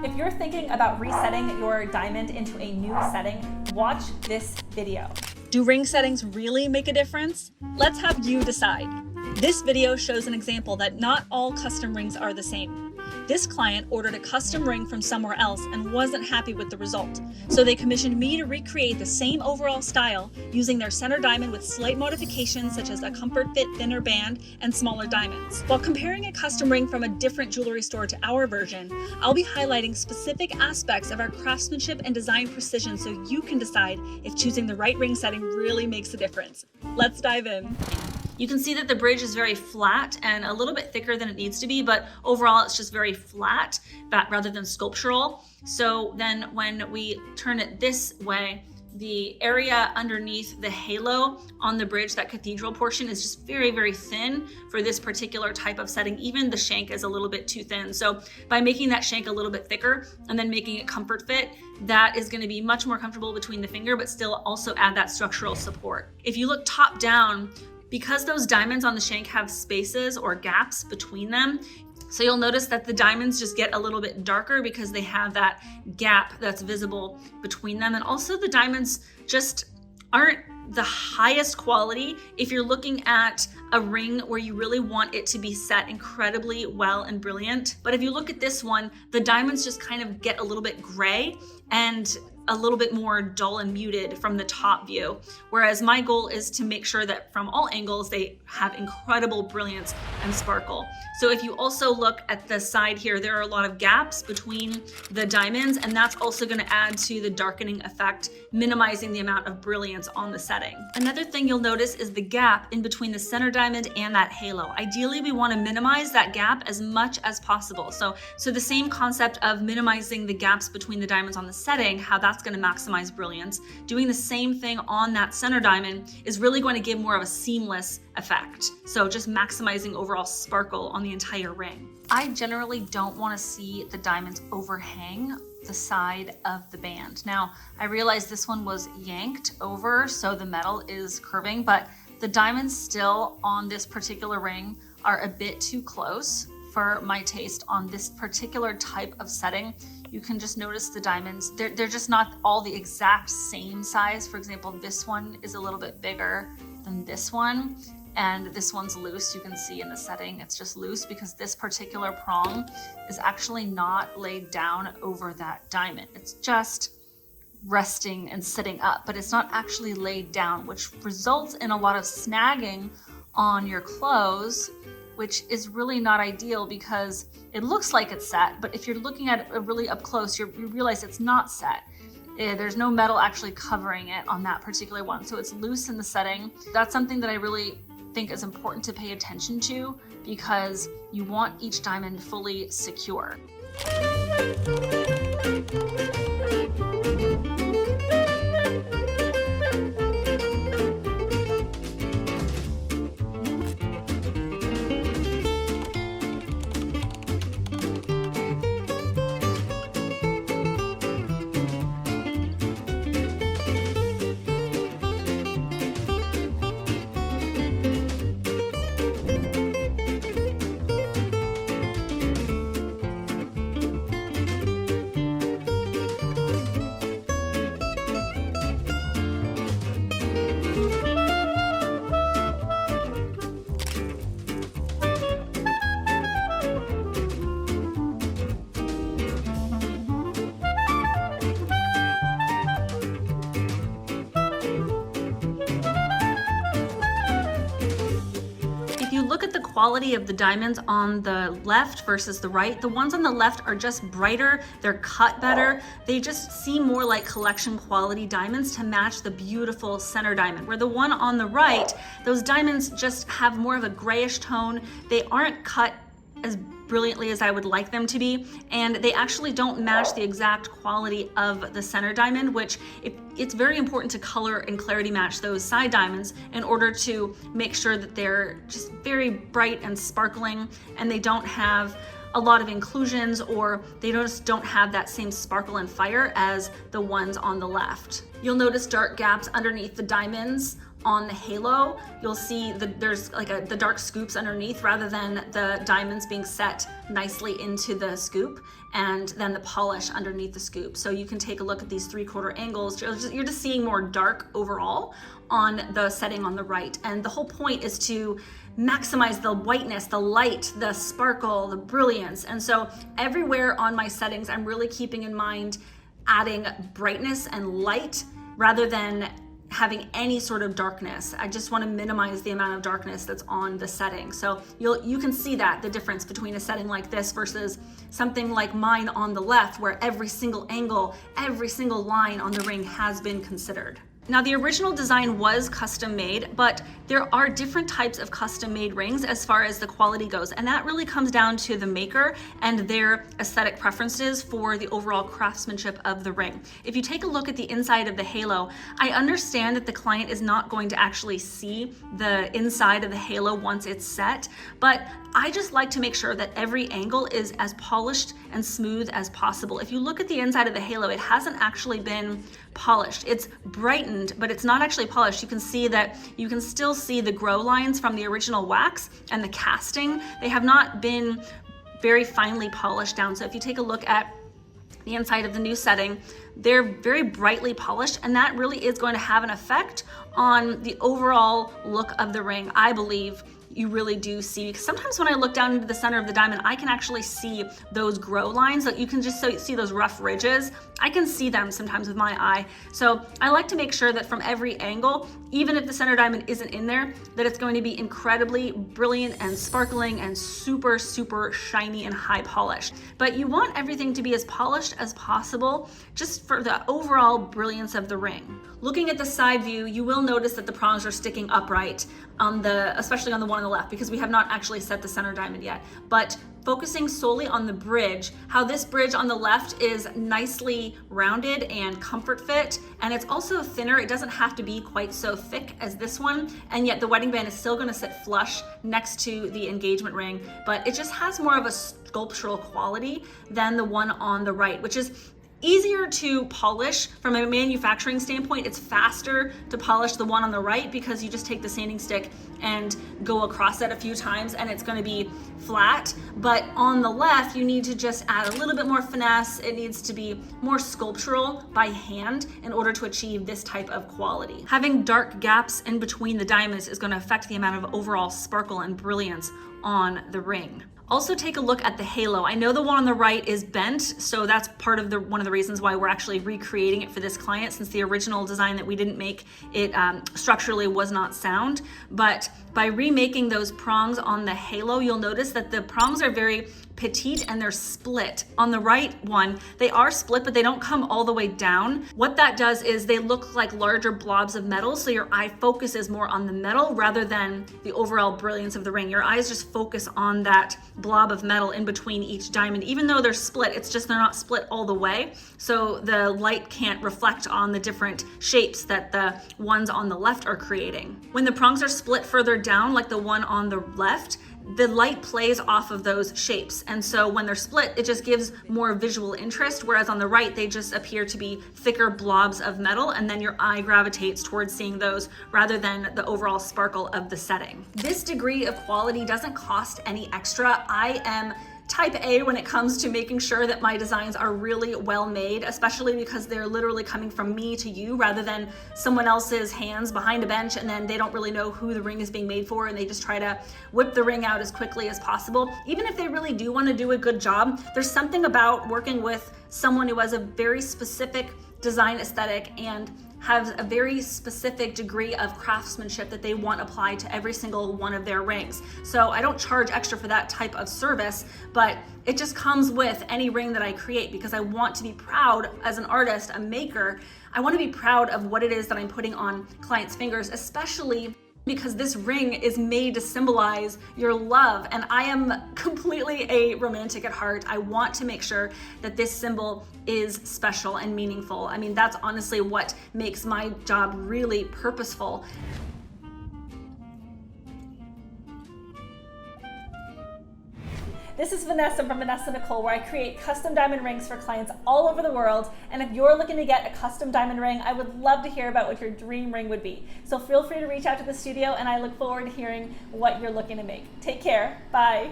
If you're thinking about resetting your diamond into a new setting, watch this video. Do ring settings really make a difference? Let's have you decide. This video shows an example that not all custom rings are the same. This client ordered a custom ring from somewhere else and wasn't happy with the result, so they commissioned me to recreate the same overall style using their center diamond with slight modifications such as a comfort fit thinner band and smaller diamonds. While comparing a custom ring from a different jewelry store to our version, I'll be highlighting specific aspects of our craftsmanship and design precision so you can decide if choosing the right ring setting really makes a difference. Let's dive in. You can see that the bridge is very flat and a little bit thicker than it needs to be, but overall it's just very flat rather than sculptural. So then when we turn it this way, the area underneath the halo on the bridge, that cathedral portion, is just very, very thin for this particular type of setting. Even the shank is a little bit too thin. So by making that shank a little bit thicker and then making it comfort fit, that is going to be much more comfortable between the finger, but still also add that structural support. If you look top down, because those diamonds on the shank have spaces or gaps between them, so you'll notice that the diamonds just get a little bit darker because they have that gap that's visible between them. And also the diamonds just aren't the highest quality if you're looking at a ring where you really want it to be set incredibly well and brilliant. But if you look at this one, the diamonds just kind of get a little bit gray and a little bit more dull and muted from the top view. Whereas my goal is to make sure that from all angles, they have incredible brilliance and sparkle. So if you also look at the side here, there are a lot of gaps between the diamonds, and that's also going to add to the darkening effect, minimizing the amount of brilliance on the setting. Another thing you'll notice is the gap in between the center diamond and that halo. Ideally, we want to minimize that gap as much as possible. So the same concept of minimizing the gaps between the diamonds on the setting, how that's going to maximize brilliance. Doing the same thing on that center diamond is really going to give more of a seamless effect. So just maximizing overall sparkle on the entire ring. I generally don't want to see the diamonds overhang the side of the band. Now, I realize this one was yanked over, so the metal is curving, but the diamonds still on this particular ring are a bit too close for my taste on this particular type of setting. You can just notice the diamonds, they're just not all the exact same size. For example, this one is a little bit bigger than this one, and this one's loose. You can see in the setting, it's just loose because this particular prong is actually not laid down over that diamond. It's just resting and sitting up, but it's not actually laid down, which results in a lot of snagging on your clothes, which is really not ideal because it looks like it's set, but if you're looking at it really up close, you realize it's not set. There's no metal actually covering it on that particular one, so it's loose in the setting. That's something that I really think is important to pay attention to because you want each diamond fully secure. Look at the quality of the diamonds on the left versus the right. The ones on the left are just brighter, they're cut better. They just seem more like collection quality diamonds to match the beautiful center diamond. Where the one on the right, those diamonds just have more of a grayish tone. They aren't cut as brilliantly as I would like them to be, and they actually don't match the exact quality of the center diamond, which it's very important to color and clarity match those side diamonds in order to make sure that they're just very bright and sparkling and they don't have a lot of inclusions, or they just don't have that same sparkle and fire as the ones on the left. You'll notice dark gaps underneath the diamonds on the halo, you'll see that there's like the dark scoops underneath rather than the diamonds being set nicely into the scoop and then the polish underneath the scoop. So you can take a look at these 3/4 angles. You're just seeing more dark overall on the setting on the right. And the whole point is to maximize the whiteness, the light, the sparkle, the brilliance. And so everywhere on my settings, I'm really keeping in mind adding brightness and light rather than having any sort of darkness. I just want to minimize the amount of darkness that's on the setting. So you can see that the difference between a setting like this versus something like mine on the left, where every single angle, every single line on the ring has been considered. Now, the original design was custom made, but there are different types of custom made rings as far as the quality goes. And that really comes down to the maker and their aesthetic preferences for the overall craftsmanship of the ring. If you take a look at the inside of the halo, I understand that the client is not going to actually see the inside of the halo once it's set, but I just like to make sure that every angle is as polished and smooth as possible. If you look at the inside of the halo, it hasn't actually been polished. It's brightened, but it's not actually polished. You can see that you can still see the grow lines from the original wax and the casting. They have not been very finely polished down. So if you take a look at the inside of the new setting, they're very brightly polished, and that really is going to have an effect on the overall look of the ring. I believe you really do see, because sometimes when I look down into the center of the diamond, I can actually see those grow lines. That you can just see those rough ridges. I can see them sometimes with my eye. So I like to make sure that from every angle, even if the center diamond isn't in there, that it's going to be incredibly brilliant and sparkling and super, super shiny and high polished. But you want everything to be as polished as possible just for the overall brilliance of the ring. Looking at the side view, you will notice that the prongs are sticking upright, especially on the one on the left, because we have not actually set the center diamond yet. But focusing solely on the bridge, how this bridge on the left is nicely rounded and comfort fit, and it's also thinner. It doesn't have to be quite so thick as this one, and yet the wedding band is still going to sit flush next to the engagement ring, but it just has more of a sculptural quality than the one on the right, which is easier to polish from a manufacturing standpoint. It's faster to polish the one on the right because you just take the sanding stick and go across it a few times and it's going to be flat. But on the left, you need to just add a little bit more finesse. It needs to be more sculptural by hand in order to achieve this type of quality. Having dark gaps in between the diamonds is going to affect the amount of overall sparkle and brilliance on the ring. Also take a look at the halo. I know the one on the right is bent, so that's part of one of the reasons why we're actually recreating it for this client, since the original design that we didn't make, it structurally was not sound. But by remaking those prongs on the halo, you'll notice that the prongs are very petite and they're split. On the right one, they are split, but they don't come all the way down. What that does is they look like larger blobs of metal, so your eye focuses more on the metal rather than the overall brilliance of the ring. Your eyes just focus on that blob of metal in between each diamond. Even though they're split, it's just they're not split all the way, so the light can't reflect on the different shapes that the ones on the left are creating. When the prongs are split further down, like the one on the left, the light plays off of those shapes, and so when they're split, it just gives more visual interest, whereas on the right, they just appear to be thicker blobs of metal, and then your eye gravitates towards seeing those rather than the overall sparkle of the setting. This degree of quality doesn't cost any extra. I am type A when it comes to making sure that my designs are really well made, especially because they're literally coming from me to you rather than someone else's hands behind a bench, and then they don't really know who the ring is being made for and they just try to whip the ring out as quickly as possible. Even if they really do want to do a good job, there's something about working with someone who has a very specific design aesthetic and has a very specific degree of craftsmanship that they want applied to every single one of their rings. So I don't charge extra for that type of service, but it just comes with any ring that I create because I want to be proud as an artist, a maker. I want to be proud of what it is that I'm putting on clients' fingers, especially because this ring is made to symbolize your love, and I am completely a romantic at heart. I want to make sure that this symbol is special and meaningful. I mean, that's honestly what makes my job really purposeful. This is Vanessa from Vanessa Nicole, where I create custom diamond rings for clients all over the world. And if you're looking to get a custom diamond ring, I would love to hear about what your dream ring would be. So feel free to reach out to the studio, and I look forward to hearing what you're looking to make. Take care. Bye.